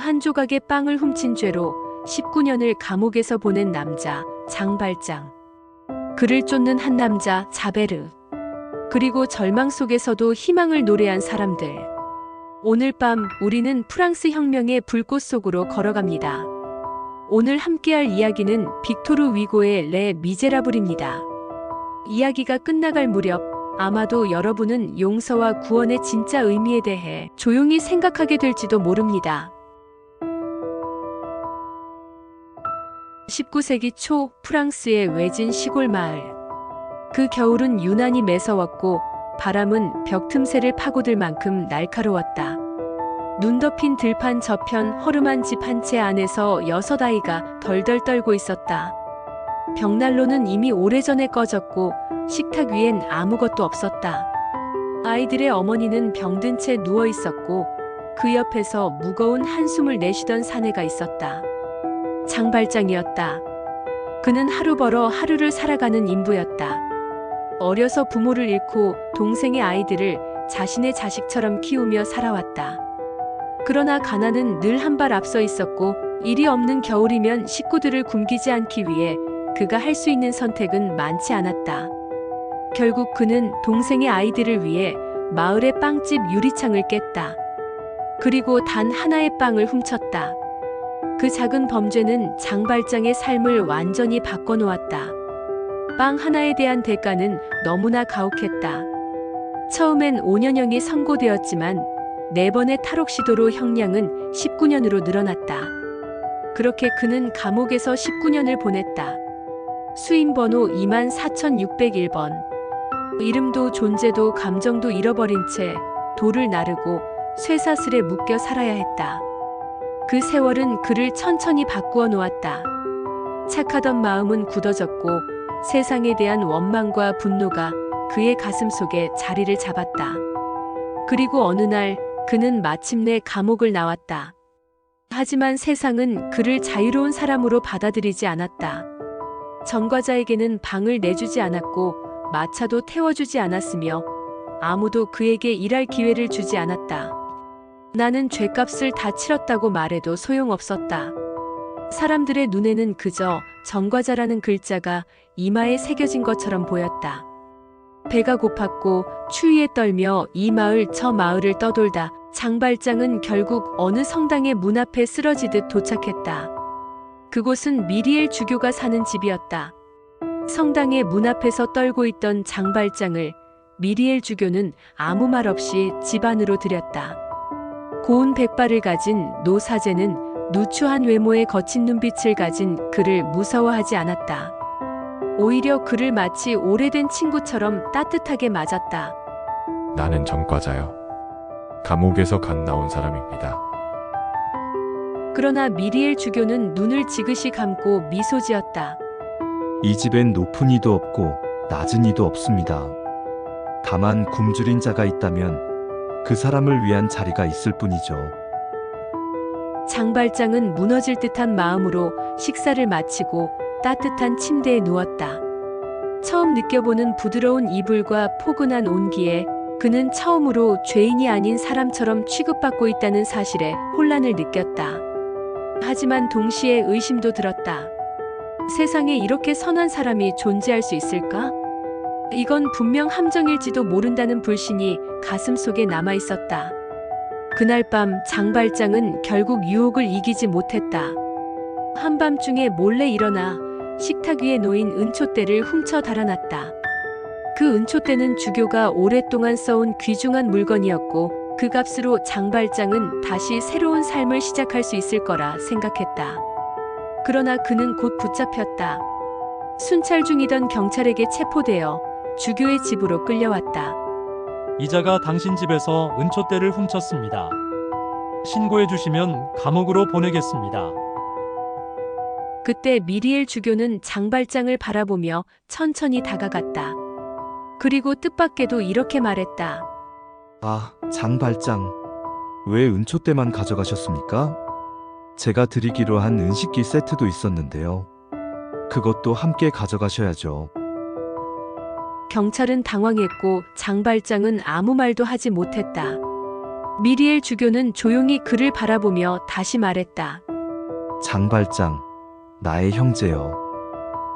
한 조각의 빵을 훔친 죄로 19년을 감옥에서 보낸 남자 장발장. 그를 쫓는 한 남자 자베르. 그리고 절망 속에서도 희망을 노래한 사람들. 오늘 밤 우리는 프랑스 혁명의 불꽃 속으로 걸어갑니다. 오늘 함께할 이야기는 빅토르 위고의 레 미제라블입니다. 이야기가 끝나갈 무렵 아마도 여러분은 용서와 구원의 진짜 의미에 대해 조용히 생각하게 될지도 모릅니다. 19세기 초 프랑스의 외진 시골 마을. 그 겨울은 유난히 매서웠고 바람은 벽 틈새를 파고들 만큼 날카로웠다. 눈 덮인 들판 저편 허름한 집 한 채 안에서 6아이가 덜덜 떨고 있었다. 벽난로는 이미 오래전에 꺼졌고 식탁 위엔 아무것도 없었다. 아이들의 어머니는 병든 채 누워 있었고 그 옆에서 무거운 한숨을 내쉬던 사내가 있었다. 장발장이었다. 그는 하루 벌어 하루를 살아가는 인부였다. 어려서 부모를 잃고 동생의 아이들을 자신의 자식처럼 키우며 살아왔다. 그러나 가난은 늘 한 발 앞서 있었고 일이 없는 겨울이면 식구들을 굶기지 않기 위해 그가 할 수 있는 선택은 많지 않았다. 결국 그는 동생의 아이들을 위해 마을의 빵집 유리창을 깼다. 그리고 단 하나의 빵을 훔쳤다. 그 작은 범죄는 장발장의 삶을 완전히 바꿔놓았다. 빵 하나에 대한 대가는 너무나 가혹했다. 처음엔 5년형이 선고되었지만 4번의 탈옥 시도로 형량은 19년으로 늘어났다. 그렇게 그는 감옥에서 19년을 보냈다. 수임번호 24601번. 이름도 존재도 감정도 잃어버린 채 돌을 나르고 쇠사슬에 묶여 살아야 했다. 그 세월은 그를 천천히 바꾸어 놓았다. 착하던 마음은 굳어졌고 세상에 대한 원망과 분노가 그의 가슴 속에 자리를 잡았다. 그리고 어느 날 그는 마침내 감옥을 나왔다. 하지만 세상은 그를 자유로운 사람으로 받아들이지 않았다. 전과자에게는 방을 내주지 않았고 마차도 태워주지 않았으며 아무도 그에게 일할 기회를 주지 않았다. 나는 죗값을 다 치렀다고 말해도 소용없었다. 사람들의 눈에는 그저 전과자라는 글자가 이마에 새겨진 것처럼 보였다. 배가 고팠고 추위에 떨며 이 마을 저 마을을 떠돌다 장발장은 결국 어느 성당의 문 앞에 쓰러지듯 도착했다. 그곳은 미리엘 주교가 사는 집이었다. 성당의 문 앞에서 떨고 있던 장발장을 미리엘 주교는 아무 말 없이 집 안으로 들였다. 고운 백발을 가진 노 사제는 누추한 외모에 거친 눈빛을 가진 그를 무서워하지 않았다. 오히려 그를 마치 오래된 친구처럼 따뜻하게 맞았다. 나는 전과자요. 감옥에서 갓 나온 사람입니다. 그러나 미리엘 주교는 눈을 지그시 감고 미소 지었다. 이 집엔 높은 이도 없고 낮은 이도 없습니다. 다만 굶주린 자가 있다면 그 사람을 위한 자리가 있을 뿐이죠. 장발장은 무너질 듯한 마음으로 식사를 마치고 따뜻한 침대에 누웠다. 처음 느껴보는 부드러운 이불과 포근한 온기에 그는 처음으로 죄인이 아닌 사람처럼 취급받고 있다는 사실에 혼란을 느꼈다. 하지만 동시에 의심도 들었다. 세상에 이렇게 선한 사람이 존재할 수 있을까? 이건 분명 함정일지도 모른다는 불신이 가슴속에 남아 있었다. 그날 밤 장발장은 결국 유혹을 이기지 못했다. 한밤중에 몰래 일어나 식탁 위에 놓인 은초대를 훔쳐 달아났다. 그 은초대는 주교가 오랫동안 써온 귀중한 물건이었고 그 값으로 장발장은 다시 새로운 삶을 시작할 수 있을 거라 생각했다. 그러나 그는 곧 붙잡혔다. 순찰 중이던 경찰에게 체포되어 주교의 집으로 끌려왔다. 이자가 당신 집에서 은초대를 훔쳤습니다. 신고해 주시면 감옥으로 보내겠습니다. 그때 미리엘 주교는 장발장을 바라보며 천천히 다가갔다. 그리고 뜻밖에도 이렇게 말했다. 아, 장발장. 왜 은초대만 가져가셨습니까? 제가 드리기로 한 은식기 세트도 있었는데요. 그것도 함께 가져가셔야죠. 경찰은 당황했고 장발장은 아무 말도 하지 못했다. 미리엘 주교는 조용히 그를 바라보며 다시 말했다. 장발장, 나의 형제여.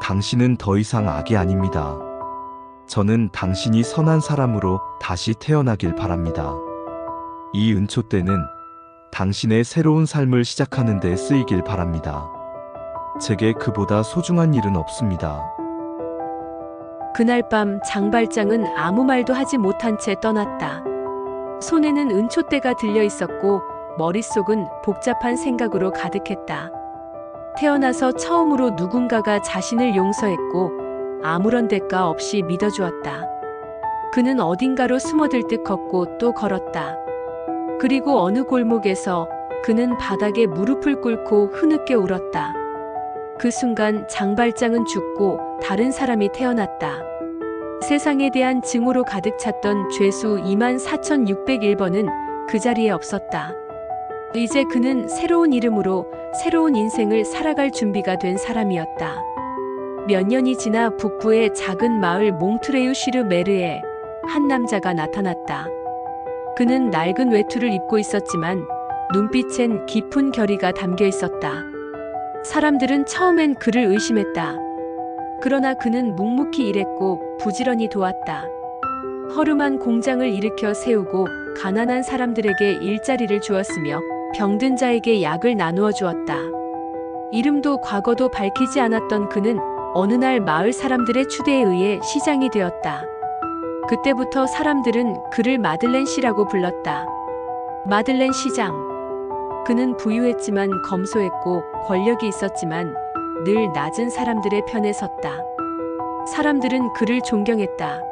당신은 더 이상 악이 아닙니다. 저는 당신이 선한 사람으로 다시 태어나길 바랍니다. 이 은초대는 당신의 새로운 삶을 시작하는 데 쓰이길 바랍니다. 제게 그보다 소중한 일은 없습니다. 그날 밤 장발장은 아무 말도 하지 못한 채 떠났다. 손에는 은초대가 들려 있었고 머릿속은 복잡한 생각으로 가득했다. 태어나서 처음으로 누군가가 자신을 용서했고 아무런 대가 없이 믿어주었다. 그는 어딘가로 숨어들 듯 걷고 또 걸었다. 그리고 어느 골목에서 그는 바닥에 무릎을 꿇고 흐느껴 울었다. 그 순간 장발장은 죽고 다른 사람이 태어났다. 세상에 대한 증오로 가득 찼던 죄수 24,601번은 그 자리에 없었다. 이제 그는 새로운 이름으로 새로운 인생을 살아갈 준비가 된 사람이었다. 몇 년이 지나 북부의 작은 마을 몽트레유 시르 메르에 한 남자가 나타났다. 그는 낡은 외투를 입고 있었지만 눈빛엔 깊은 결의가 담겨 있었다. 사람들은 처음엔 그를 의심했다. 그러나 그는 묵묵히 일했고 부지런히 도왔다. 허름한 공장을 일으켜 세우고 가난한 사람들에게 일자리를 주었으며 병든 자에게 약을 나누어 주었다. 이름도 과거도 밝히지 않았던 그는 어느 날 마을 사람들의 추대에 의해 시장이 되었다. 그때부터 사람들은 그를 마들렌 씨라고 불렀다. 마들렌 시장. 그는 부유했지만 검소했고 권력이 있었지만 늘 낮은 사람들의 편에 섰다. 사람들은 그를 존경했다.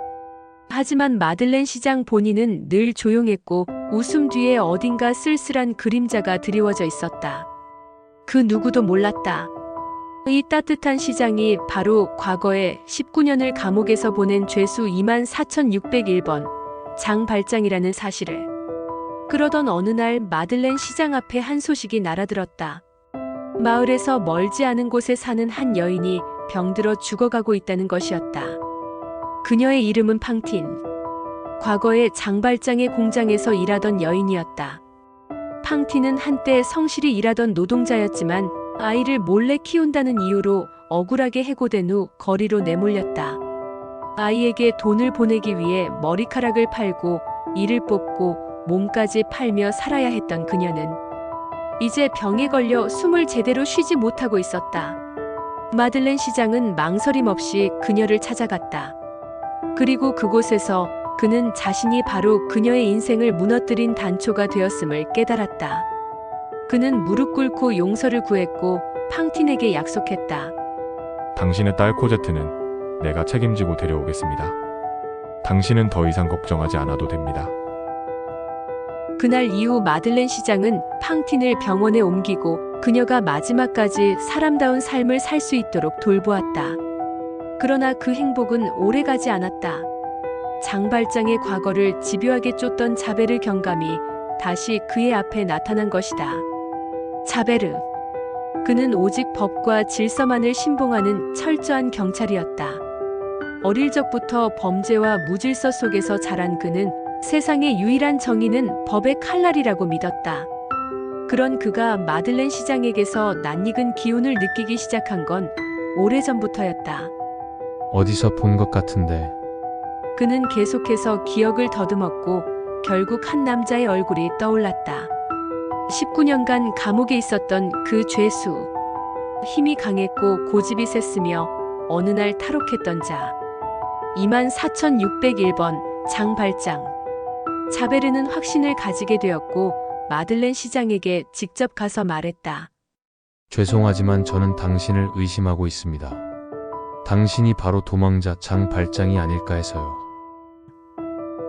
하지만 마들렌 시장 본인은 늘 조용했고 웃음 뒤에 어딘가 쓸쓸한 그림자가 드리워져 있었다. 그 누구도 몰랐다. 이 따뜻한 시장이 바로 과거에 19년을 감옥에서 보낸 죄수 24,601번 장발장이라는 사실을. 그러던 어느 날 마들렌 시장 앞에 한 소식이 날아들었다. 마을에서 멀지 않은 곳에 사는 한 여인이 병들어 죽어가고 있다는 것이었다. 그녀의 이름은 팡틴. 과거에 장발장의 공장에서 일하던 여인이었다. 팡틴은 한때 성실히 일하던 노동자였지만 아이를 몰래 키운다는 이유로 억울하게 해고된 후 거리로 내몰렸다. 아이에게 돈을 보내기 위해 머리카락을 팔고 이를 뽑고 몸까지 팔며 살아야 했던 그녀는 이제 병에 걸려 숨을 제대로 쉬지 못하고 있었다. 마들렌 시장은 망설임 없이 그녀를 찾아갔다. 그리고 그곳에서 그는 자신이 바로 그녀의 인생을 무너뜨린 단초가 되었음을 깨달았다. 그는 무릎 꿇고 용서를 구했고 팡틴에게 약속했다. 당신의 딸 코제트는 내가 책임지고 데려오겠습니다. 당신은 더 이상 걱정하지 않아도 됩니다. 그날 이후 마들렌 시장은 팡틴을 병원에 옮기고 그녀가 마지막까지 사람다운 삶을 살 수 있도록 돌보았다. 그러나 그 행복은 오래가지 않았다. 장발장의 과거를 집요하게 쫓던 자베르 경감이 다시 그의 앞에 나타난 것이다. 자베르. 그는 오직 법과 질서만을 신봉하는 철저한 경찰이었다. 어릴 적부터 범죄와 무질서 속에서 자란 그는 세상의 유일한 정의는 법의 칼날이라고 믿었다. 그런 그가 마들렌 시장에게서 낯익은 기운을 느끼기 시작한 건 오래전부터였다. 어디서 본 것 같은데. 그는 계속해서 기억을 더듬었고 결국 한 남자의 얼굴이 떠올랐다. 19년간 감옥에 있었던 그 죄수. 힘이 강했고 고집이 셌으며 어느 날 탈옥했던 자. 24,601번 장발장. 자베르는 확신을 가지게 되었고 마들렌 시장에게 직접 가서 말했다. 죄송하지만 저는 당신을 의심하고 있습니다. 당신이 바로 도망자 장발장이 아닐까 해서요.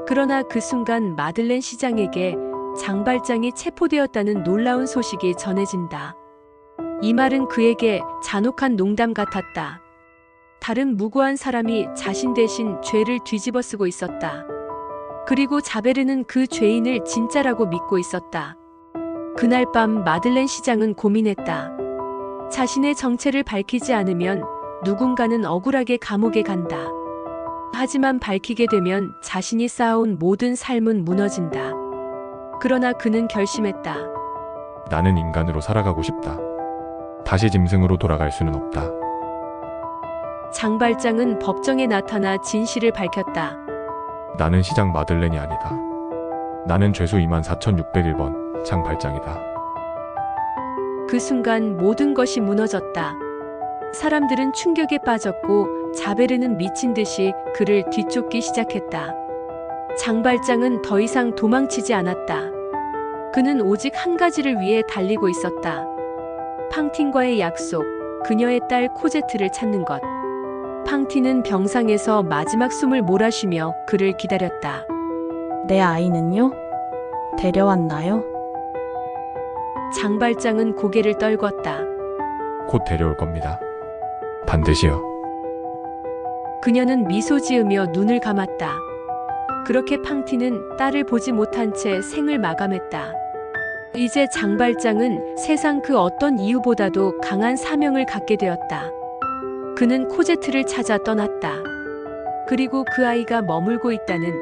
그러나 그 순간 마들렌 시장에게 장발장이 체포되었다는 놀라운 소식이 전해진다. 이 말은 그에게 잔혹한 농담 같았다. 다른 무고한 사람이 자신 대신 죄를 뒤집어 쓰고 있었다. 그리고 자베르는 그 죄인을 진짜라고 믿고 있었다. 그날 밤 마들렌 시장은 고민했다. 자신의 정체를 밝히지 않으면 누군가는 억울하게 감옥에 간다. 하지만 밝히게 되면 자신이 쌓아온 모든 삶은 무너진다. 그러나 그는 결심했다. 나는 인간으로 살아가고 싶다. 다시 짐승으로 돌아갈 수는 없다. 장발장은 법정에 나타나 진실을 밝혔다. 나는 시장 마들렌이 아니다. 나는 죄수 24,601번 장발장이다. 그 순간 모든 것이 무너졌다. 사람들은 충격에 빠졌고 자베르는 미친 듯이 그를 뒤쫓기 시작했다. 장발장은 더 이상 도망치지 않았다. 그는 오직 한 가지를 위해 달리고 있었다. 팡틴과의 약속, 그녀의 딸 코제트를 찾는 것. 팡틴은 병상에서 마지막 숨을 몰아쉬며 그를 기다렸다. 내 아이는요? 데려왔나요? 장발장은 고개를 떨궜다. 곧 데려올 겁니다. 반드시요. 그녀는 미소 지으며 눈을 감았다. 그렇게 팡틴은 딸을 보지 못한 채 생을 마감했다. 이제 장발장은 세상 그 어떤 이유보다도 강한 사명을 갖게 되었다. 그는 코제트를 찾아 떠났다. 그리고 그 아이가 머물고 있다는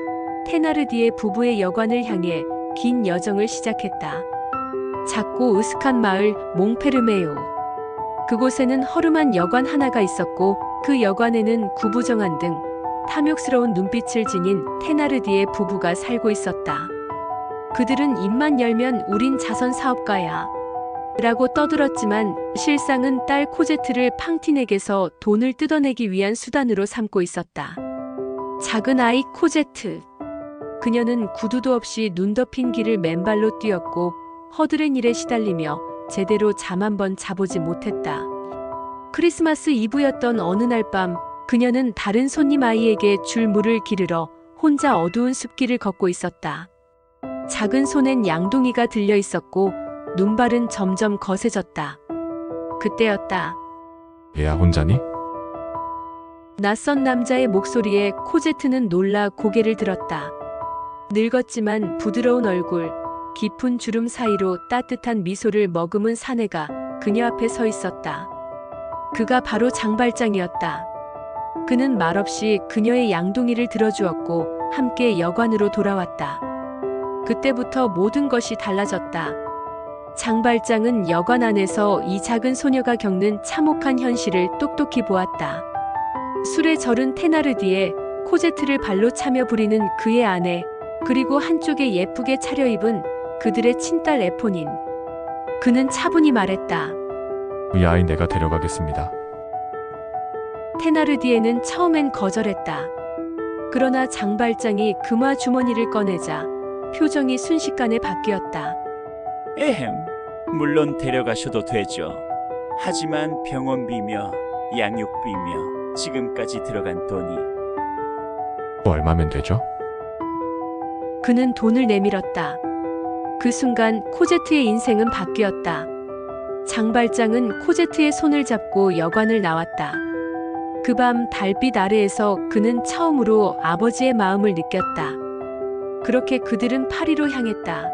테나르디에 부부의 여관을 향해 긴 여정을 시작했다. 작고 으슥한 마을 몽페르메요. 그곳에는 허름한 여관 하나가 있었고 그 여관에는 구부정한 등 탐욕스러운 눈빛을 지닌 테나르디에 부부가 살고 있었다. 그들은 입만 열면 우린 자선 사업가야 라고 떠들었지만 실상은 딸 코제트를 팡틴에게서 돈을 뜯어내기 위한 수단으로 삼고 있었다. 작은 아이 코제트. 그녀는 구두도 없이 눈 덮인 길을 맨발로 뛰었고 허드렛 일에 시달리며 제대로 잠 한 번 자보지 못했다. 크리스마스 이브였던 어느 날 밤 그녀는 다른 손님 아이에게 줄 물을 기르러 혼자 어두운 숲길을 걷고 있었다. 작은 손엔 양동이가 들려 있었고 눈발은 점점 거세졌다. 그때였다. 얘야 혼자니? 낯선 남자의 목소리에 코제트는 놀라 고개를 들었다. 늙었지만 부드러운 얼굴, 깊은 주름 사이로 따뜻한 미소를 머금은 사내가 그녀 앞에 서 있었다. 그가 바로 장발장이었다. 그는 말없이 그녀의 양동이를 들어주었고 함께 여관으로 돌아왔다. 그때부터 모든 것이 달라졌다. 장발장은 여관 안에서 이 작은 소녀가 겪는 참혹한 현실을 똑똑히 보았다. 술에 절은 테나르디에 코제트를 발로 차며 부리는 그의 아내, 그리고 한쪽에 예쁘게 차려입은 그들의 친딸 에포닌. 그는 차분히 말했다. 이 아이 내가 데려가겠습니다. 테나르디에는 처음엔 거절했다. 그러나 장발장이 금화 주머니를 꺼내자 표정이 순식간에 바뀌었다. 에헴, 물론 데려가셔도 되죠. 하지만 병원비며 양육비며 지금까지 들어간 돈이 얼마면 되죠? 그는 돈을 내밀었다. 그 순간 코제트의 인생은 바뀌었다. 장발장은 코제트의 손을 잡고 여관을 나왔다. 그 밤 달빛 아래에서 그는 처음으로 아버지의 마음을 느꼈다. 그렇게 그들은 파리로 향했다.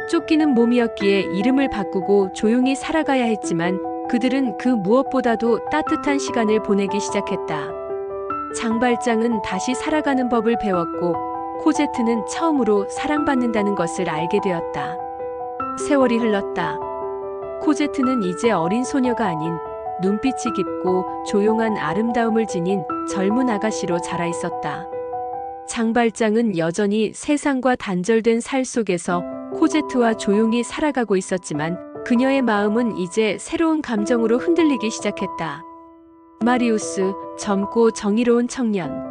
쫓기는 몸이었기에 이름을 바꾸고 조용히 살아가야 했지만 그들은 그 무엇보다도 따뜻한 시간을 보내기 시작했다. 장발장은 다시 살아가는 법을 배웠고 코제트는 처음으로 사랑받는다는 것을 알게 되었다. 세월이 흘렀다. 코제트는 이제 어린 소녀가 아닌 눈빛이 깊고 조용한 아름다움을 지닌 젊은 아가씨로 자라 있었다. 장발장은 여전히 세상과 단절된 살 속에서 코제트와 조용히 살아가고 있었지만 그녀의 마음은 이제 새로운 감정으로 흔들리기 시작했다. 마리우스, 젊고 정의로운 청년.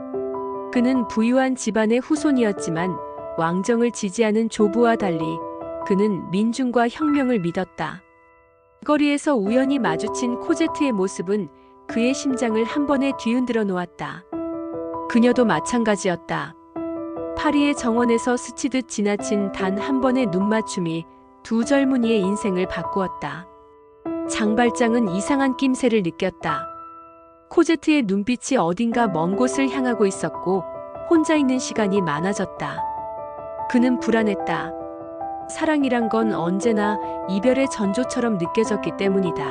그는 부유한 집안의 후손이었지만 왕정을 지지하는 조부와 달리 그는 민중과 혁명을 믿었다. 거리에서 우연히 마주친 코제트의 모습은 그의 심장을 한 번에 뒤흔들어 놓았다. 그녀도 마찬가지였다. 파리의 정원에서 스치듯 지나친 단 한 번의 눈맞춤이 두 젊은이의 인생을 바꾸었다. 장발장은 이상한 낌새를 느꼈다. 코제트의 눈빛이 어딘가 먼 곳을 향하고 있었고 혼자 있는 시간이 많아졌다. 그는 불안했다. 사랑이란 건 언제나 이별의 전조처럼 느껴졌기 때문이다.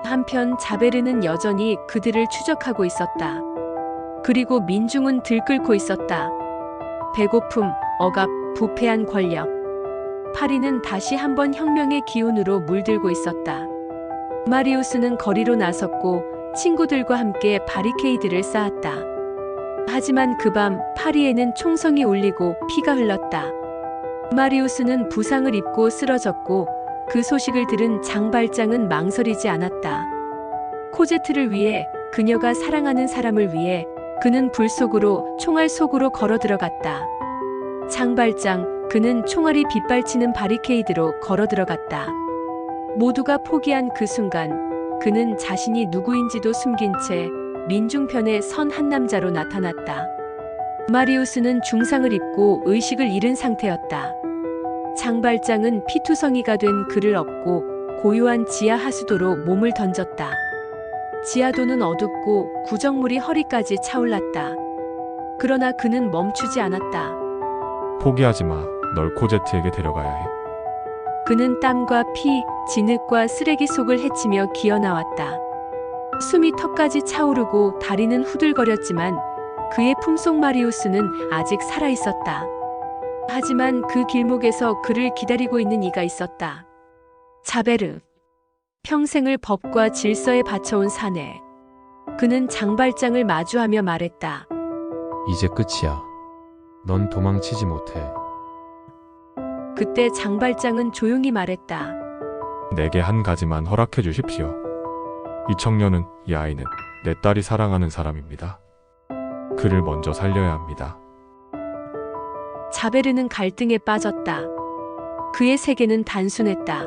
한편 자베르는 여전히 그들을 추적하고 있었다. 그리고 민중은 들끓고 있었다. 배고픔, 억압, 부패한 권력. 파리는 다시 한번 혁명의 기운으로 물들고 있었다. 마리우스는 거리로 나섰고 친구들과 함께 바리케이드를 쌓았다. 하지만 그 밤 파리에는 총성이 울리고 피가 흘렀다. 마리우스는 부상을 입고 쓰러졌고 그 소식을 들은 장발장은 망설이지 않았다. 코제트를 위해, 그녀가 사랑하는 사람을 위해 그는 불 속으로, 총알 속으로 걸어 들어갔다. 장발장, 그는 총알이 빗발치는 바리케이드로 걸어 들어갔다. 모두가 포기한 그 순간 그는 자신이 누구인지도 숨긴 채 민중편에 선 한 남자로 나타났다. 마리우스는 중상을 입고 의식을 잃은 상태였다. 장발장은 피투성이가 된 그를 업고 고요한 지하 하수도로 몸을 던졌다. 지하도는 어둡고 구정물이 허리까지 차올랐다. 그러나 그는 멈추지 않았다. 포기하지 마. 널 코제트에게 데려가야 해. 그는 땀과 피, 진흙과 쓰레기 속을 헤치며 기어 나왔다. 숨이 턱까지 차오르고 다리는 후들거렸지만 그의 품속 마리우스는 아직 살아 있었다. 하지만 그 길목에서 그를 기다리고 있는 이가 있었다. 자베르. 평생을 법과 질서에 바쳐온 사내. 그는 장발장을 마주하며 말했다. 이제 끝이야. 넌 도망치지 못해. 그때 장발장은 조용히 말했다. 내게 한 가지만 허락해 주십시오. 이 청년은, 이 아이는 내 딸이 사랑하는 사람입니다. 그를 먼저 살려야 합니다. 자베르는 갈등에 빠졌다. 그의 세계는 단순했다.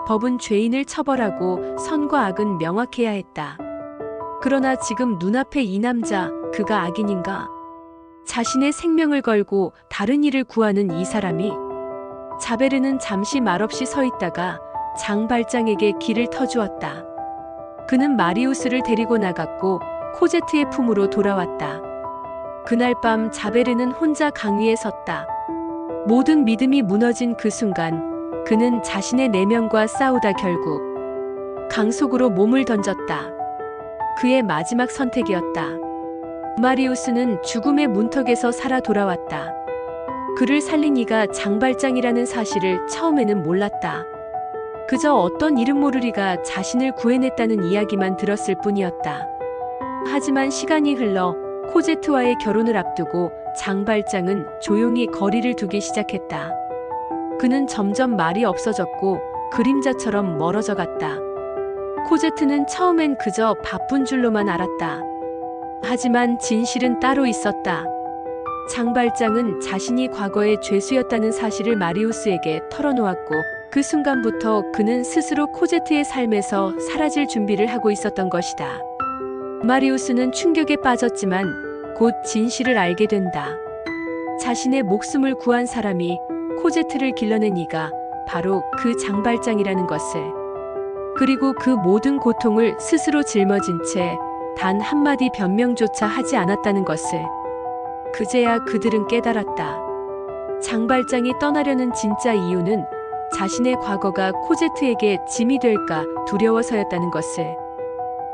법은 죄인을 처벌하고 선과 악은 명확해야 했다. 그러나 지금 눈앞에 이 남자, 그가 악인인가? 자신의 생명을 걸고 다른 이를 구하는 이 사람이? 자베르는 잠시 말없이 서 있다가 장발장에게 길을 터주었다. 그는 마리우스를 데리고 나갔고 코제트의 품으로 돌아왔다. 그날 밤 자베르는 혼자 강 위에 섰다. 모든 믿음이 무너진 그 순간 그는 자신의 내면과 싸우다 결국 강 속으로 몸을 던졌다. 그의 마지막 선택이었다. 마리우스는 죽음의 문턱에서 살아 돌아왔다. 그를 살린 이가 장발장이라는 사실을 처음에는 몰랐다. 그저 어떤 이름 모르리가 자신을 구해냈다는 이야기만 들었을 뿐이었다. 하지만 시간이 흘러 코제트와의 결혼을 앞두고 장발장은 조용히 거리를 두기 시작했다. 그는 점점 말이 없어졌고 그림자처럼 멀어져 갔다. 코제트는 처음엔 그저 바쁜 줄로만 알았다. 하지만 진실은 따로 있었다. 장발장은 자신이 과거의 죄수였다는 사실을 마리우스에게 털어놓았고 그 순간부터 그는 스스로 코제트의 삶에서 사라질 준비를 하고 있었던 것이다. 마리우스는 충격에 빠졌지만 곧 진실을 알게 된다. 자신의 목숨을 구한 사람이 코제트를 길러낸 이가 바로 그 장발장이라는 것을, 그리고 그 모든 고통을 스스로 짊어진 채 단 한마디 변명조차 하지 않았다는 것을 그제야 그들은 깨달았다. 장발장이 떠나려는 진짜 이유는 자신의 과거가 코제트에게 짐이 될까 두려워서였다는 것을.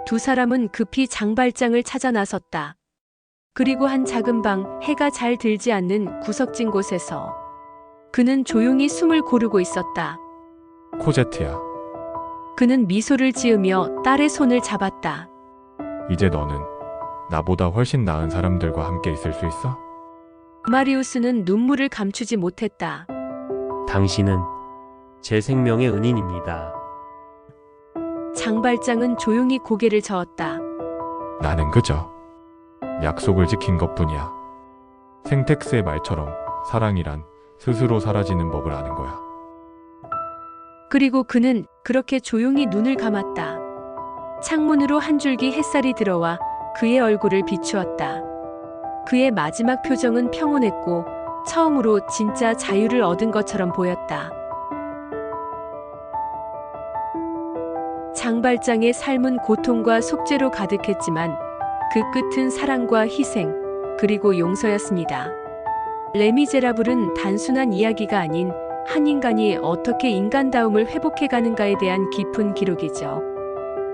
두 사람은 급히 장발장을 찾아 나섰다. 그리고 한 작은 방, 해가 잘 들지 않는 구석진 곳에서 그는 조용히 숨을 고르고 있었다. 코제트야, 그는 미소를 지으며 딸의 손을 잡았다. 이제 너는 나보다 훨씬 나은 사람들과 함께 있을 수 있어? 마리우스는 눈물을 감추지 못했다. 당신은 제 생명의 은인입니다. 장발장은 조용히 고개를 저었다. 나는 그저 약속을 지킨 것뿐이야. 생텍스의 말처럼 사랑이란 스스로 사라지는 법을 아는 거야. 그리고 그는 그렇게 조용히 눈을 감았다. 창문으로 한 줄기 햇살이 들어와 그의 얼굴을 비추었다. 그의 마지막 표정은 평온했고 처음으로 진짜 자유를 얻은 것처럼 보였다. 장발장의 삶은 고통과 속죄로 가득했지만 그 끝은 사랑과 희생, 그리고 용서였습니다. 레미제라블은 단순한 이야기가 아닌 한 인간이 어떻게 인간다움을 회복해가는가에 대한 깊은 기록이죠.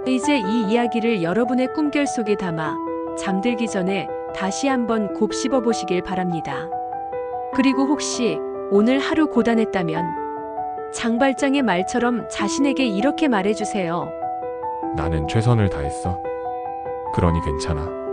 이제 이 이야기를 여러분의 꿈결 속에 담아 잠들기 전에 다시 한번 곱씹어 보시길 바랍니다. 그리고 혹시 오늘 하루 고단했다면 장발장의 말처럼 자신에게 이렇게 말해주세요. 나는 최선을 다했어. 그러니 괜찮아.